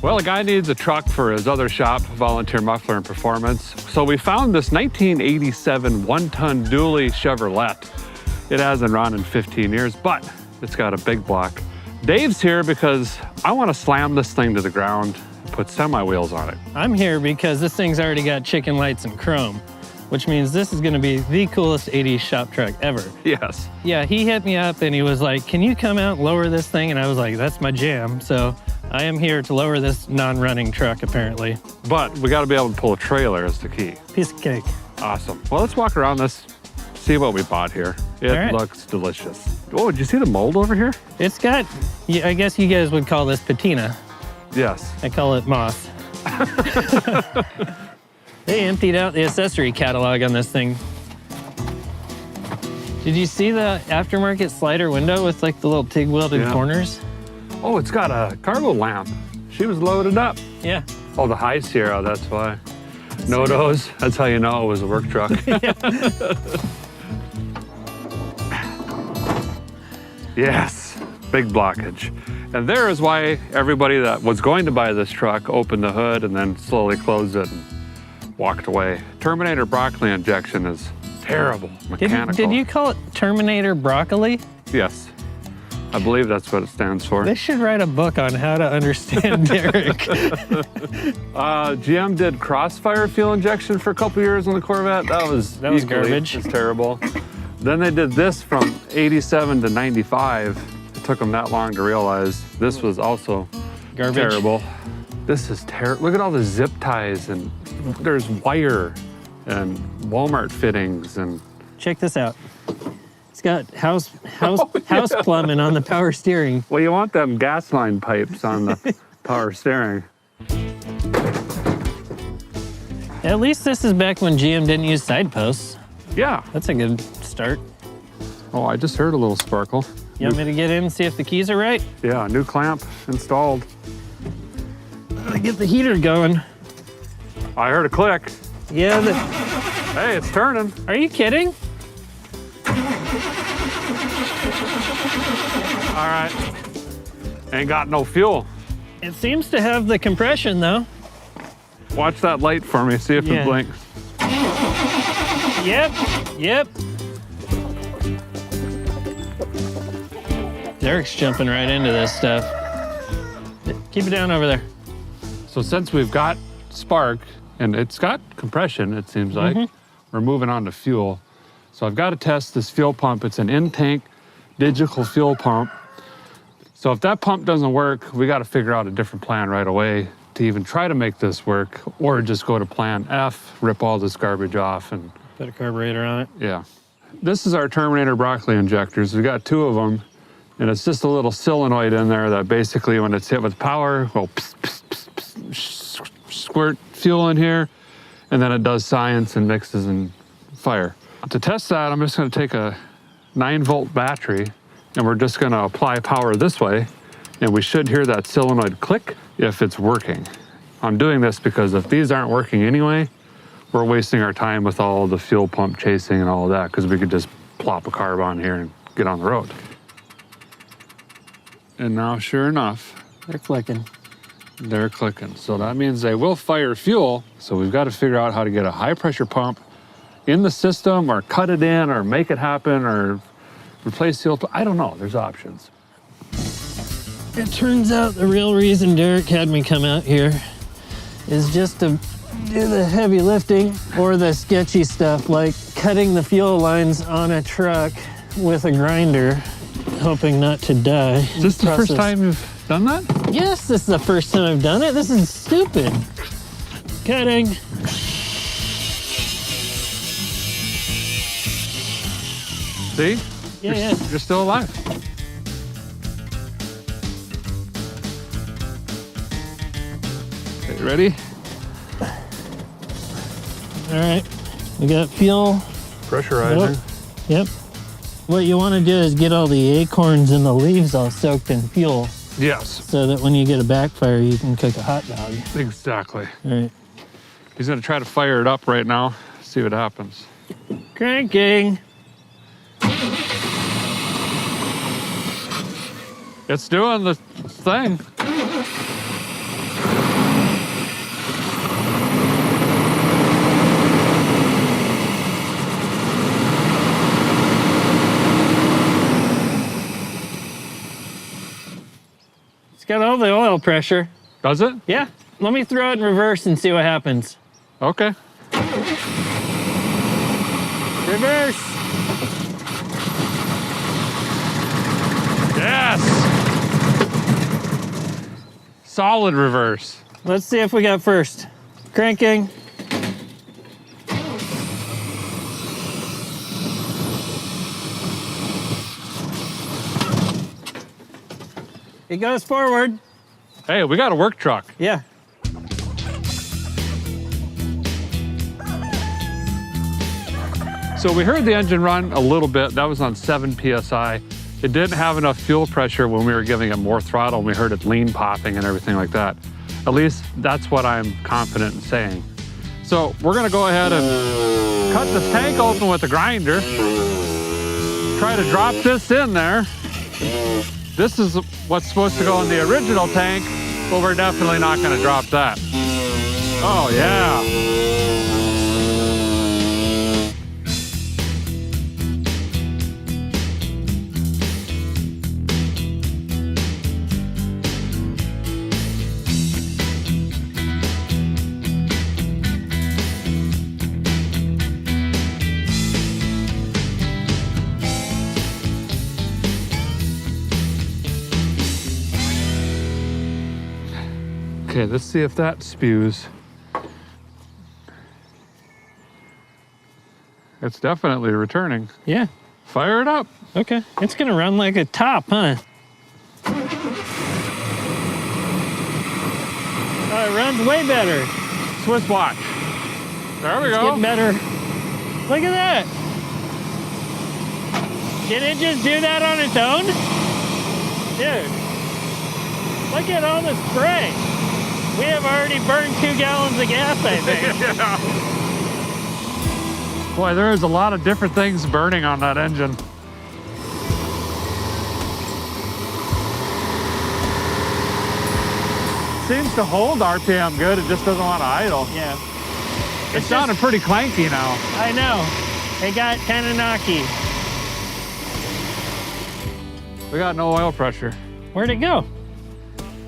Well, a guy needs a truck for his other shop, Volunteer Muffler and Performance. So we found this 1987 one-ton dually Chevrolet. It hasn't run in 15 years, but it's got a big block. Dave's here because I want to slam this thing to the ground and put semi wheels on it. I'm here because this thing's already got chicken lights and chrome, which means this is going to be the coolest 80s shop truck ever. Yes. Yeah, he hit me up and he was like, can you come out and lower this thing? And I was like, that's my jam. So I am here to lower this non-running truck, apparently. But we got to be able to pull a trailer is the key. Piece of cake. Awesome. Well, let's walk around this, see what we bought here. It looks delicious. Oh, did you see the mold over here? It's got, I guess you guys would call this patina. Yes. I call it moss. They emptied out the accessory catalog on this thing. Did you see the aftermarket slider window with like the little TIG welded corners? Oh, it's got a cargo lamp. She was loaded up. Yeah. Oh, the High Sierra, that's why. No-dos, that's how you know it was a work truck. Yes, big blockage. And there is why everybody that was going to buy this truck opened the hood and then slowly closed it and walked away. Terminator broccoli injection is terrible, mechanical. Did you call it Terminator broccoli? Yes, I believe that's what it stands for. They should write a book on how to understand Derek. GM did crossfire fuel injection for a couple years on the Corvette. That was garbage. It's terrible. Then they did this from 87 to 95. It took them that long to realize this was also Garbage. terrible. This is terrible. Look at all the zip ties and there's wire and Walmart fittings and. Check this out. It's got house plumbing on the power steering. Well, you want them gas line pipes on the power steering. At least this is back when GM didn't use side posts. Yeah. That's a good start. Oh, I just heard a little sparkle. You want me to get in and see if the keys are right? Yeah, new clamp installed. Gotta get the heater going. I heard a click. Yeah. Hey, it's turning. Are you kidding? All right. Ain't got no fuel. It seems to have the compression though. Watch that light for me, see if it blinks. Yep. Derek's jumping right into this stuff. Keep it down over there. So since we've got spark and it's got compression, it seems like, we're moving on to fuel. So I've got to test this fuel pump. It's an in-tank digital fuel pump. So if that pump doesn't work, we got to figure out a different plan right away to even try to make this work, or just go to plan F, rip all this garbage off and put a carburetor on it. Yeah. This is our Terminator broccoli injectors. We've got two of them, and it's just a little solenoid in there that basically when it's hit with power, will squirt fuel in here, and then it does science and mixes and fire. To test that, I'm just gonna take a 9-volt battery, and we're just gonna apply power this way, and we should hear that solenoid click if it's working. I'm doing this because if these aren't working anyway, we're wasting our time with all the fuel pump chasing and all of that, because we could just plop a carb on here and get on the road. And now, sure enough, They're clicking. they're clicking. So that means they will fire fuel. So we've got to figure out how to get a high pressure pump in the system, or cut it in, or make it happen, or replace fuel. I don't know, there's options. It turns out the real reason Derek had me come out here is just to do the heavy lifting or the sketchy stuff like cutting the fuel lines on a truck with a grinder, hoping not to die. Is this the first time you've done that? Yes, this is the first time I've done it. This is stupid. Cutting. See? Yeah, You're still alive. Okay, ready? All right, we got fuel. Pressurizer. Yep. What you want to do is get all the acorns and the leaves all soaked in fuel Yes, so that when you get a backfire, you can cook a hot dog. exactly. All right. He's gonna try to fire it up right now, see what happens. Cranking. It's doing the thing. oil pressure. Does it? Yeah. Let me throw it in reverse and see what happens. Okay. Reverse. Yes! Solid reverse. Let's see if we got first. Cranking. It goes forward. Hey, we got a work truck. Yeah. So we heard the engine run a little bit. That was on 7 PSI. It didn't have enough fuel pressure when we were giving it more throttle. We heard it lean popping and everything like that. At least that's what I'm confident in saying. So we're gonna go ahead and cut this tank open with a grinder. Try to drop this in there. This is what's supposed to go in the original tank, but we're definitely not gonna drop that. Oh yeah. Okay, let's see if that spews. It's definitely returning. Yeah. Fire it up. Okay. It's gonna run like a top, huh? Oh, it runs way better. Swiss watch. There we It's go. getting better. Look at that. Did it just do that on its own? Dude, look at all the spray. We have already burned 2 gallons of gas, I think. Yeah. Boy, there is a lot of different things burning on that engine. Seems to hold RPM good, it just doesn't want to idle. Yeah. It's sounding pretty clanky now. I know. It got kind of knocky. We got no oil pressure. Where'd it go?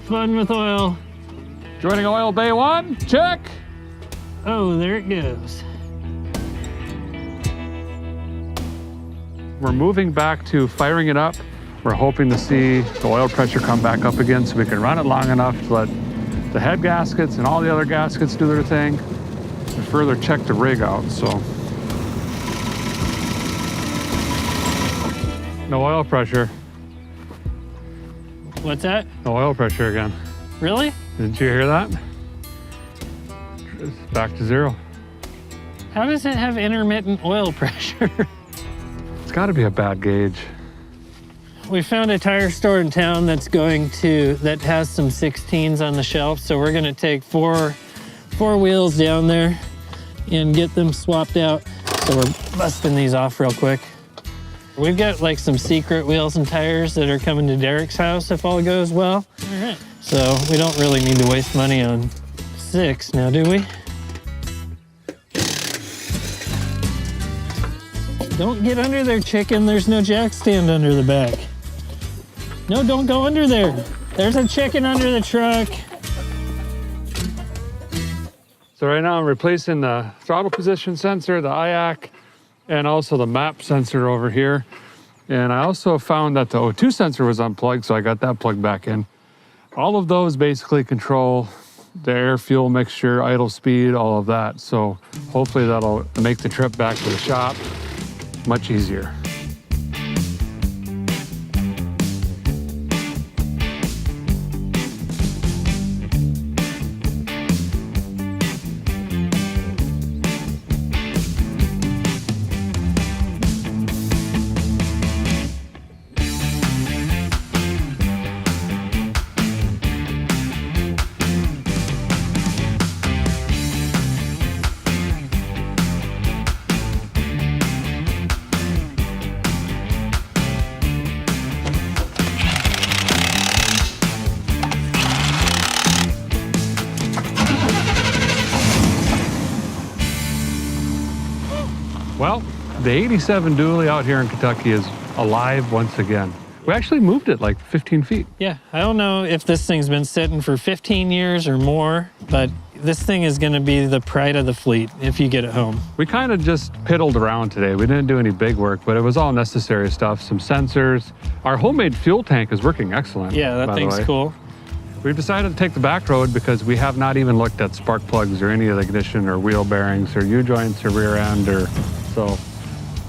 Fun with oil. Joining oil bay 1, check. Oh, there it goes. We're moving back to firing it up. We're hoping to see the oil pressure come back up again so we can run it long enough to let the head gaskets and all the other gaskets do their thing and further check the rig out, so. No oil pressure. What's that? No oil pressure again. Really? Didn't you hear that? It's back to 0. How does it have intermittent oil pressure? It's gotta be a bad gauge. We found a tire store in town that has some 16s on the shelf. So we're gonna take four wheels down there and get them swapped out. So we're busting these off real quick. We've got like some secret wheels and tires that are coming to Derek's house if all goes well. All right. So we don't really need to waste money on 6 now, do we? Don't get under there, chicken. There's no jack stand under the back. No, don't go under there. There's a chicken under the truck. So right now I'm replacing the throttle position sensor, the IAC, and also the map sensor over here. And I also found that the O2 sensor was unplugged, so I got that plugged back in. All of those basically control the air-fuel mixture, idle speed, all of that. So hopefully that'll make the trip back to the shop much easier. Well, the 87 dually out here in Kentucky is alive once again. We actually moved it like 15 feet. Yeah, I don't know if this thing's been sitting for 15 years or more, but this thing is going to be the pride of the fleet if you get it home. We kind of just piddled around today. We didn't do any big work, but it was all necessary stuff. Some sensors. Our homemade fuel tank is working excellent. Yeah, that thing's cool. We've decided to take the back road because we have not even looked at spark plugs or any of the ignition or wheel bearings or U-joints or rear end or so.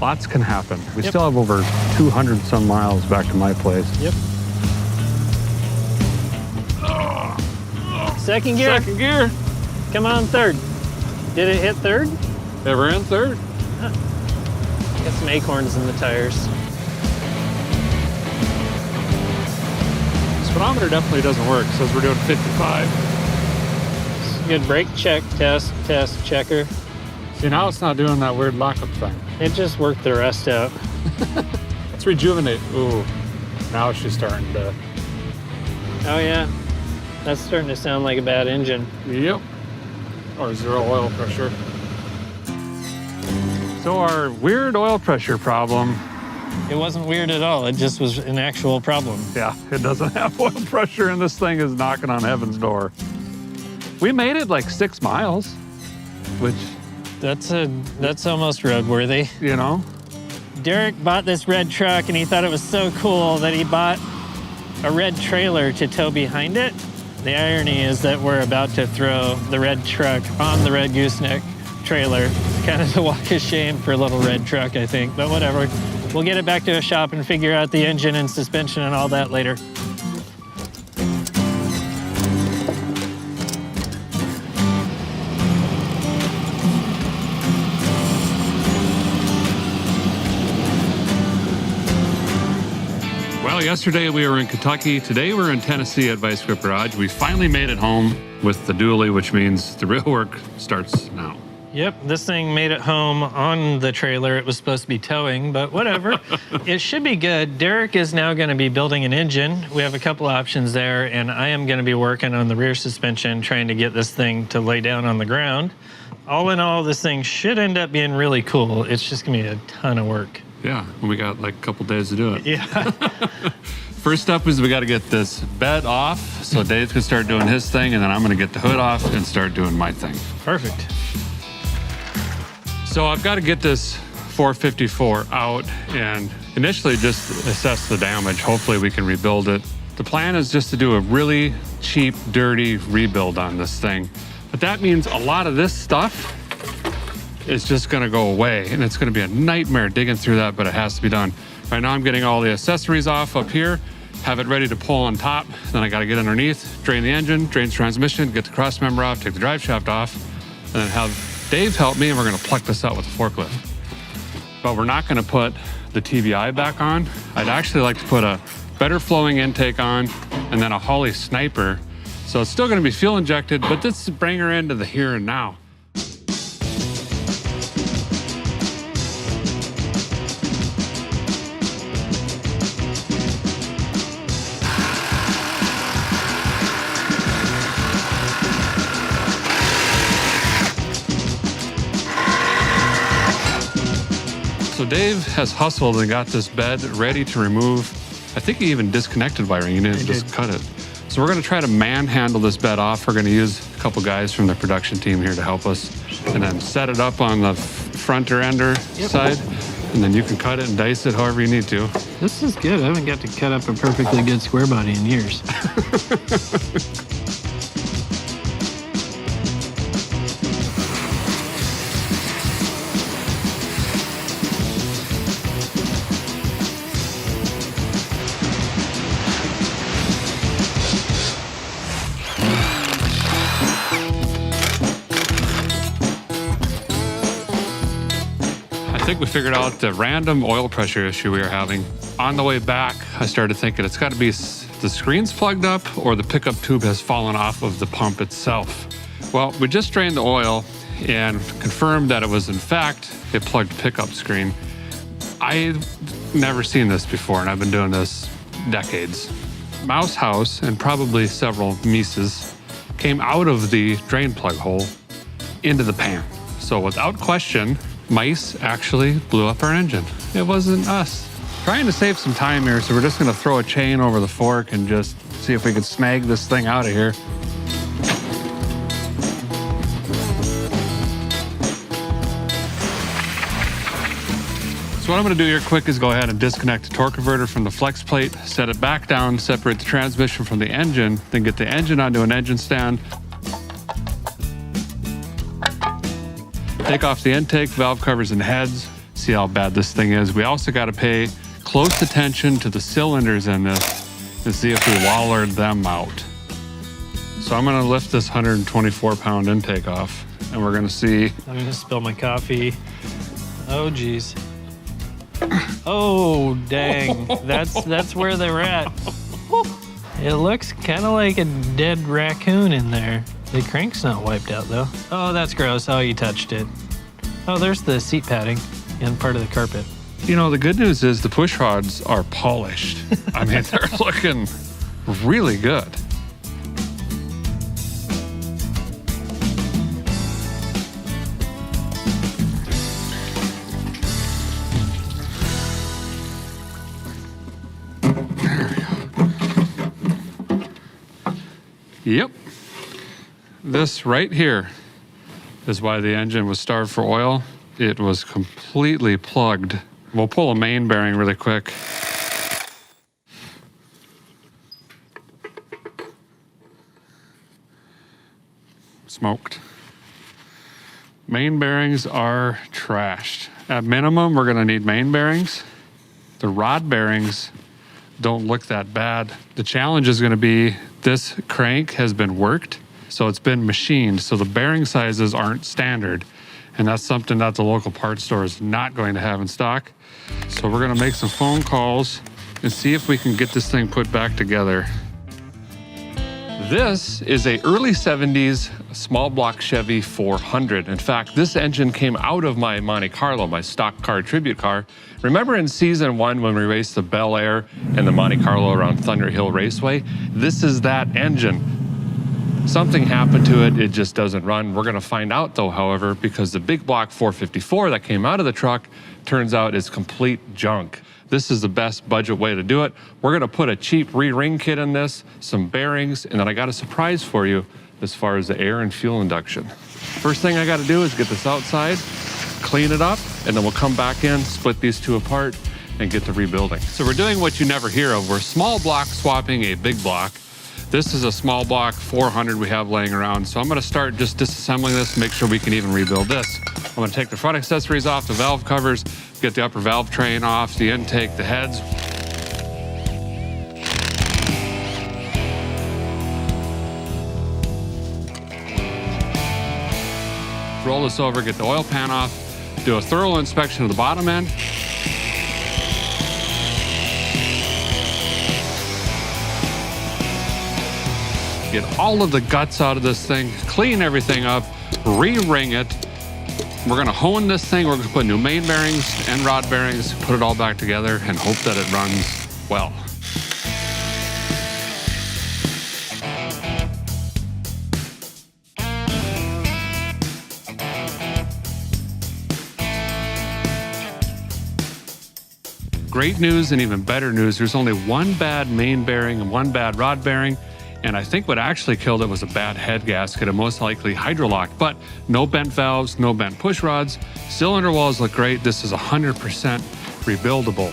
Lots can happen. We still have over 200 some miles back to my place. Yep. Second gear. Second gear. Come on, third. Did it hit third? Ever in third? Got some acorns in the tires. Speedometer definitely doesn't work. It says we're doing 55. Good brake check, test, checker. See, now it's not doing that weird lockup thing. It just worked the rest out. Let's rejuvenate. Ooh, now she's starting to. Oh yeah, that's starting to sound like a bad engine. Yep. Or zero oil pressure. So our weird oil pressure problem. It wasn't weird at all. It just was an actual problem. Yeah, it doesn't have oil pressure and this thing is knocking on heaven's door. We made it like 6 miles, which, That's almost roadworthy. you know, Derek bought this red truck and he thought it was so cool that he bought a red trailer to tow behind it. The irony is that we're about to throw the red truck on the red gooseneck trailer. It's kind of a walk of shame for a little red truck, I think, but whatever. We'll get it back to a shop and figure out the engine and suspension and all that later. well, yesterday we were in Kentucky. Today we're in Tennessee at Vice Grip Garage. We finally made it home with the dually, which means the real work starts now. Yep, this thing made it home on the trailer it was supposed to be towing, but whatever. It should be good. Derek is now going to be building an engine. We have a couple options there, and I am going to be working on the rear suspension, trying to get this thing to lay down on the ground. All in all, this thing should end up being really cool. It's just going to be a ton of work. Yeah, we got like a couple days to do it. Yeah. First up is we got to get this bed off so Dave can start doing his thing, and then I'm going to get the hood off and start doing my thing. Perfect. So I've got to get this 454 out and initially just assess the damage. Hopefully we can rebuild it. The plan is just to do a really cheap, dirty rebuild on this thing. But that means a lot of this stuff is just going to go away, and it's going to be a nightmare digging through that, but it has to be done. Right now I'm getting all the accessories off up here, have it ready to pull on top. Then I got to get underneath, drain the engine, drain the transmission, get the cross member off, take the drive shaft off, and then have Dave helped me, and we're going to pluck this out with a forklift. But we're not going to put the TBI back on. I'd actually like to put a better flowing intake on and then a Holley Sniper. So it's still going to be fuel injected, but this is bring her into the here and now. So Dave has hustled and got this bed ready to remove. I think he even disconnected wiring. He didn't just cut it. So we're going to try to manhandle this bed off. We're going to use a couple guys from the production team here to help us, and then set it up on the front or ender side, and then you can cut it and dice it however you need to. This is good. I haven't got to cut up a perfectly good square body in years. I think we figured out the random oil pressure issue we were having. On the way back, I started thinking it's got to be the screen's plugged up or the pickup tube has fallen off of the pump itself. Well, we just drained the oil and confirmed that it was in fact a plugged pickup screen. I've never seen this before, and I've been doing this decades. Mouse House and probably several Mises came out of the drain plug hole into the pan. So without question, mice actually blew up our engine. It wasn't us. Trying to save some time here, so we're just gonna throw a chain over the fork and just see if we can snag this thing out of here. So what I'm gonna do here quick is go ahead and disconnect the torque converter from the flex plate, set it back down, separate the transmission from the engine, then get the engine onto an engine stand. Take off the intake, valve covers, and heads. See how bad this thing is. We also gotta pay close attention to the cylinders in this and see if we wallered them out. So I'm gonna lift this 124-pound intake off, and we're gonna see. I'm gonna spill my coffee. Oh, geez. Oh, dang. That's where they're at. It looks kind of like a dead raccoon in there. The crank's not wiped out, though. Oh, that's gross. Oh, you touched it. Oh, there's the seat padding and part of the carpet. You know, the good news is the push rods are polished. I mean, they're looking really good. Yep. This right here is why the engine was starved for oil. It was completely plugged. We'll pull a main bearing really quick. Smoked. Main bearings are trashed. At minimum, we're gonna need main bearings. The rod bearings don't look that bad. The challenge is gonna be this crank has been worked, so it's been machined, so the bearing sizes aren't standard. And that's something that the local parts store is not going to have in stock. So we're gonna make some phone calls and see if we can get this thing put back together. This is a early 70s small block Chevy 400. In fact, this engine came out of my Monte Carlo, my stock car tribute car. Remember in season 1 when we raced the Bel Air and the Monte Carlo around Thunder Hill Raceway? This is that engine. Something happened to it, it just doesn't run. We're gonna find out though, however, because the big block 454 that came out of the truck turns out is complete junk. This is the best budget way to do it. We're gonna put a cheap re-ring kit in this, some bearings, and then I got a surprise for you as far as the air and fuel induction. First thing I gotta do is get this outside, clean it up, and then we'll come back in, split these two apart, and get to rebuilding. So we're doing what you never hear of. We're small block swapping a big block. This is a small block 400 we have laying around. So I'm gonna start just disassembling this, make sure we can even rebuild this. I'm gonna take the front accessories off, the valve covers, get the upper valve train off, the intake, the heads. Roll this over, get the oil pan off, do a thorough inspection of the bottom end. Get all of the guts out of this thing, clean everything up, re-ring it. We're gonna hone this thing, we're gonna put new main bearings and rod bearings, put it all back together and hope that it runs well. Great news and even better news, there's only one bad main bearing and one bad rod bearing. And I think what actually killed it was a bad head gasket and most likely hydrolocked, but no bent valves, no bent push rods. Cylinder walls look great. This is 100% rebuildable.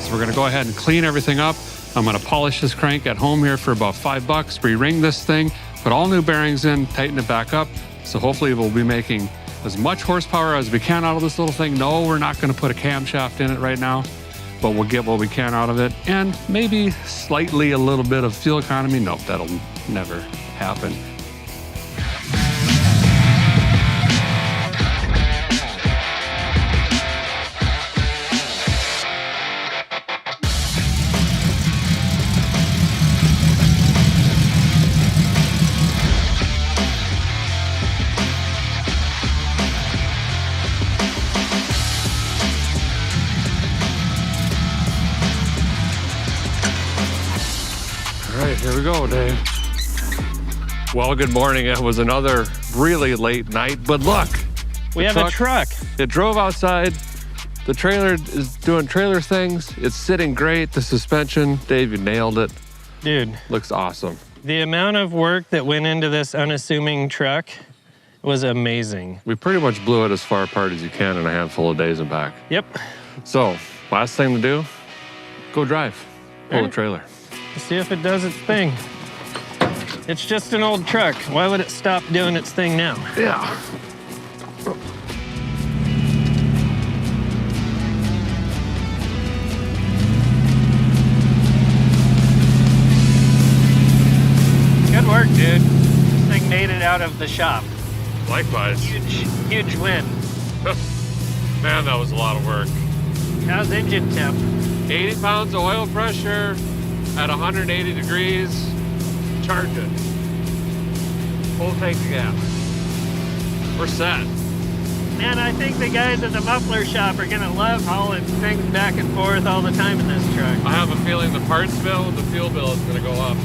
So we're gonna go ahead and clean everything up. I'm gonna polish this crank at home here for about $5, re-ring this thing, put all new bearings in, tighten it back up. So hopefully we'll be making as much horsepower as we can out of this little thing. No, we're not gonna put a camshaft in it right now, but we'll get what we can out of it, and maybe slightly a little bit of fuel economy. Nope, that'll never happen. All right, here we go, Dave. Well, good morning. It was another really late night, but look, We have a truck. It drove outside. The trailer is doing trailer things. It's sitting great. The suspension, Dave, you nailed it. Dude. Looks awesome. The amount of work that went into this unassuming truck was amazing. We pretty much blew it as far apart as you can in a handful of days and back. Yep. So, last thing to do, go drive. Pull the Right. trailer. Let's see if it does its thing. It's just an old truck. Why would it stop doing its thing now? Yeah. Good work, dude. This thing made it out of the shop. Likewise. Huge win. Man, that was a lot of work. How's engine temp? 80 pounds of oil pressure at 180 degrees. Charge it. Full tank of gas. We're set. Man, I think the guys at the muffler shop are gonna love hauling things back and forth all the time in this truck. I have a feeling the parts bill and the fuel bill is going to go up.